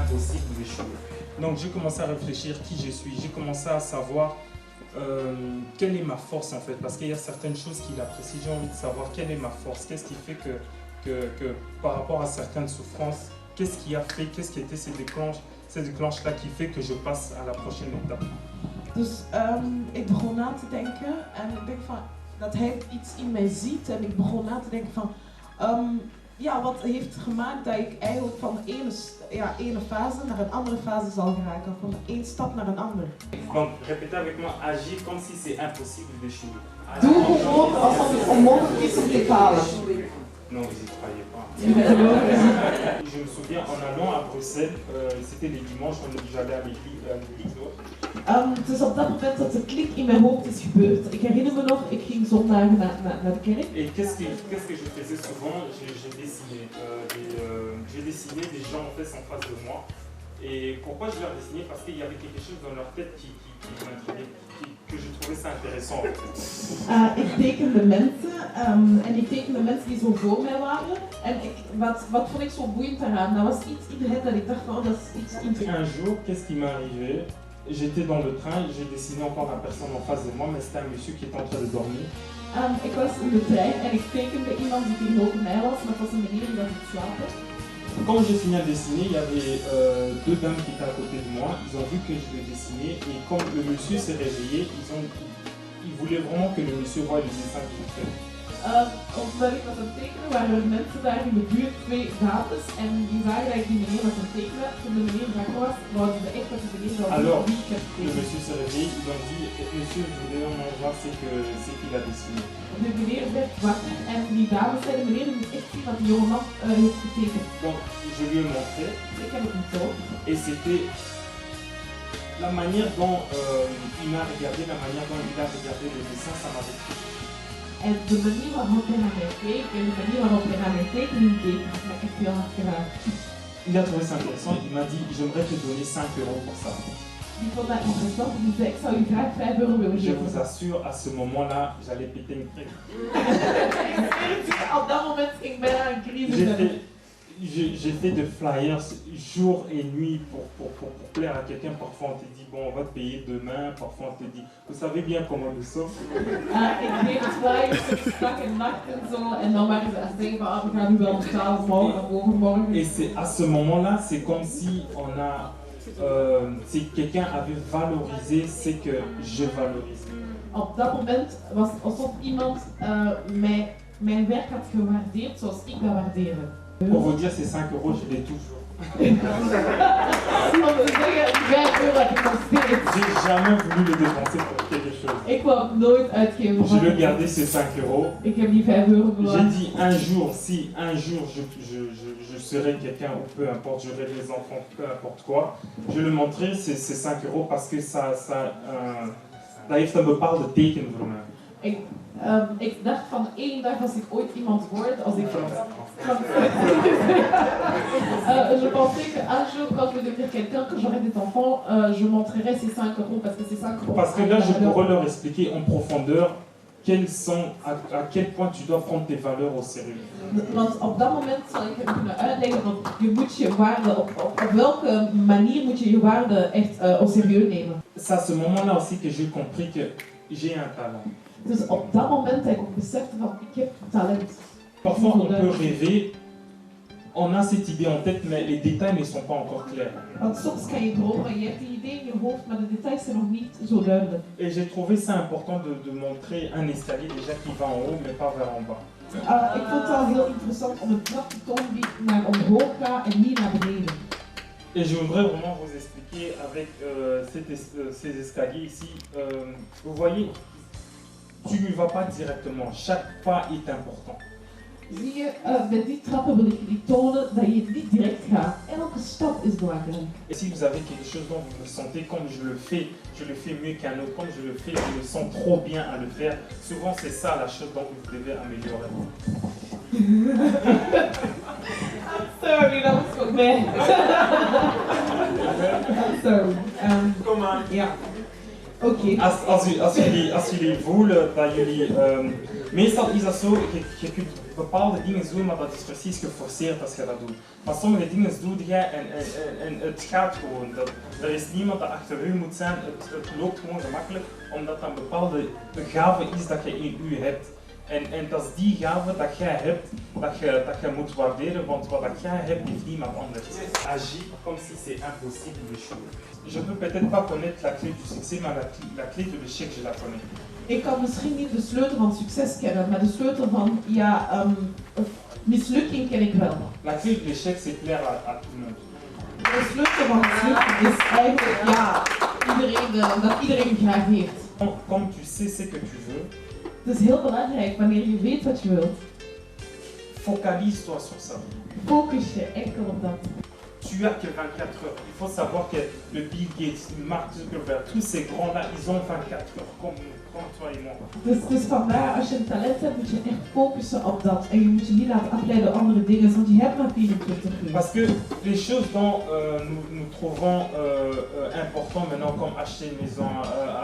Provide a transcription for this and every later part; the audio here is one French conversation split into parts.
impossible d'échouer. Donc j'ai commencé à réfléchir qui je suis, j'ai commencé à savoir quelle est ma force en fait, parce qu'il y a certaines choses qu'il apprécie, j'ai envie de savoir quelle est ma force, qu'est-ce qui fait que par rapport à certaines souffrances, qu'est-ce qui a fait, qu'est-ce qui était ces déclenches-là qui fait que je passe à la prochaine étape. Dus ik begon na te denken en ik denk van dat hij iets in mij ziet en ik begon na te denken van ja, wat heeft gemaakt dat ik eigenlijk van de ene fase naar een andere fase zal geraken, van één stap naar een ander. Donc répétez avec moi, agir comme si c'est impossible d'échouer. Doe gewoon alsof het onmogelijk is om te falen. Non, vous n'y croyez pas. Je me souviens en allant à Bruxelles, c'était les dimanches, j'allais à l'église. Dus op dat moment dat de klik in mijn hoofd is gebeurd. Ik herinner me nog, ik ging zondagen naar de kerk. Et qu'est-ce que je faisais souvent? J'ai dessiné des gens en fait en face de moi. Et pourquoi je leur dessinais? Parce qu'il y avait quelque chose dans leur tête que je trouvais ça intéressant. Ik tekende mensen en ik tekende mensen die zo voor mij waren. En wat vond ik zo boeiend daaraan? Dat was iets in hen dat ik dacht van dat is iets interessants. Un jour, qu'est-ce qui m'est arrivé? J'étais dans le train, j'ai dessiné encore la personne en face de moi, mais c'était un monsieur qui était en train de dormir. Ik was in de trein en ik tekende iemand die tegenover mij was, maar het was een meneer die was aan het slapen. Quand j'ai fini à dessiner, il y avait deux dames qui étaient à côté de moi. Ils ont vu que je le dessinais et quand le monsieur s'est réveillé, ils voulaient vraiment que le monsieur voie le dessin que j'ai fait. Omdat ik was aan het tekenen, waren er mensen daar in de buurt, twee dames, en die zagen dat ik die meneer was aan het tekenen. Toen de meneer wakker was, wouden ze echt dat de meneer zou Alors, wie ik heb le getekend. monsieur s'est réveillé, ils ont dit, monsieur, je voulais vraiment voir ce qu'il a dessiné. De meneer werd wakker en die dames zeiden, meneer, je moet echt zien wat die jongeman heeft getekend. Donc, je lui ai montré, Ik heb het getoond. et c'était la manière dont il m'a regardé, la manière dont il a regardé le dessin, ça m'avait touché. En de manier waarop hij naar mij keek en de manier waarop hij naar mijn tekening keek, had mij echt heel hard geraakt. Il a trouvé ça intéressant, il m'a dit, j'aimerais te donner 5 € pour ça. Die vond dat interessant, die zei, ik zou u graag 5 euro willen Je geven. vous assure, à ce moment-là, j'allais péter une crise. Op dat moment ging ik bijna een crisis hebben. J'ai fait de flyers jour et nuit pour plaire à quelqu'un. Parfois on te dit bon on va te payer demain, parfois on te dit vous savez bien comment nous sommes. Ik deed flyers dag en nacht en zo en dan waren ze aan het zeggen van we gaan u wel betalen morgen of overmorgen. Et c'est à ce moment-là, c'est comme si si quelqu'un avait valorisé ce que je valorise. Op dat moment was het alsof iemand mijn werk had gewaardeerd zoals ik dat waardeerde. Pour vous dire, ces 5 €, je l'ai toujours. Om te zeggen, 5 euro heb ik nog steeds. J'ai jamais voulu le dépenser pour quelque chose. Ik wou het nooit uitgeven. Je veux garder ces 5 €. Ik heb die 5 euro J'ai bewaard. dit un jour, si un jour je serai quelqu'un ou peu importe, j'aurai des enfants, peu importe quoi, je le montrerai ces 5 € parce que ça heeft een bepaalde teken voor mij. Ik dacht van één dag als ik ooit iemand word, als ik je pensais qu'un jour quand je vais devenir quelqu'un, que j'aurai des enfants, je montrerai ces 5 € parce que ces 5 €. Parce que là je pourrais leur expliquer en profondeur à quel point tu dois prendre tes valeurs au sérieux. Want op dat moment zal ik hem kunnen uitleggen dat je moet je waarde op welke manier moet je waarde echt au sérieux nemen. C'est à ce moment-là aussi que j'ai compris que j'ai un talent. Dus op dat moment heb ik ook beseft van ik heb talent. Parfois on peut rêver, on a cette idée en tête, mais les détails ne sont pas encore clairs. Want soms kan je dromen, je hebt die idee in je hoofd, maar de details zijn nog niet zo duidelijk. Et j'ai trouvé ça important de montrer un escalier déjà qui va en haut, mais pas vers en bas. Ik vond het wel heel interessant om een trap te tonen die naar omhoog gaat en niet naar beneden. Et je voudrais vraiment vous expliquer avec ces escaliers ici. Vous voyez, tu ne vas pas directement, chaque pas est important. Zie je, met die trappen wil ik jullie tonen dat je niet direct gaat. Elke stap is belangrijk. Et si vous avez quelque chose dont vous le sentez comme je le fais mieux qu'un autre, comme je le fais, je me sens trop bien à le faire. Souvent c'est ça la chose dont vous devez améliorer. Sorry, dat was voor mij. Sorry. Kom aan. Ja. Oké. Als jullie voelen dat jullie Meestal is dat zo, je kunt bepaalde dingen doen, maar dat is precies geforceerd als je dat doet. Maar sommige dingen doe jij en het gaat gewoon. Er is niemand dat achter u moet zijn, het loopt gewoon gemakkelijk, omdat dat een bepaalde gave is dat je in u hebt. En dat is die gave dat jij hebt, dat je moet waarderen, want wat dat jij hebt, heeft niemand anders. Agis comme si c'est impossible de choses. Je peux peut-être pas connaître la clé du succès, mais la clé de l'échec, je la connais. Ik kan misschien niet de sleutel van succes kennen, maar de sleutel van mislukking ken ik wel. La clé de l'échec, c'est plaire à tout le monde. De sleutel van mislukking is eigenlijk dat iedereen graag heeft. Comme tu sais ce que tu veux, Het is heel belangrijk wanneer je weet wat je wilt. focalise-toi sur ça. Focus je enkel op dat. Tu as que 24 heures. Il faut savoir que le Bill Gates, Mark Zuckerberg, tous ces grands-là, ils ont 24 heures, comme toi et moi. Dus vandaar, als je een talent hebt, moet je echt focussen op dat. En je moet je niet laten afleiden door andere dingen, want je hebt maar 24 uur. Parce que les choses dont nous trouvons importants maintenant, comme acheter une maison,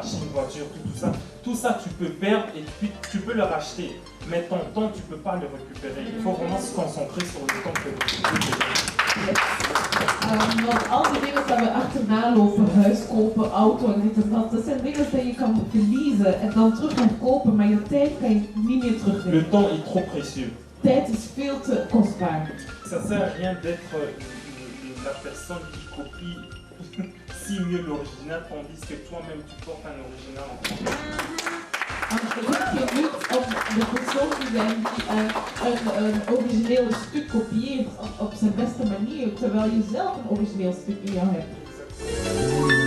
acheter une voiture, tout ça tu peux perdre et puis tu peux le racheter. Mais ton temps, tu ne peux pas le récupérer. Il faut vraiment se concentrer sur le temps que tu peux déjà. Want al die dingen dat we achterna lopen, huis kopen, auto en dit en dat zijn dingen die je kan verliezen en dan terug gaan kopen, maar je tijd kan je niet meer terugwinnen. Le temps est trop précieux. Tijd is veel te kostbaar. Ça sert à rien d'être la personne qui copie si mieux l'original, tandis que toi-même tu portes un original en français. Het lukt je niet om de persoon te zijn die een origineel stuk kopieert op zijn beste manier, terwijl je zelf een origineel stuk in jou hebt.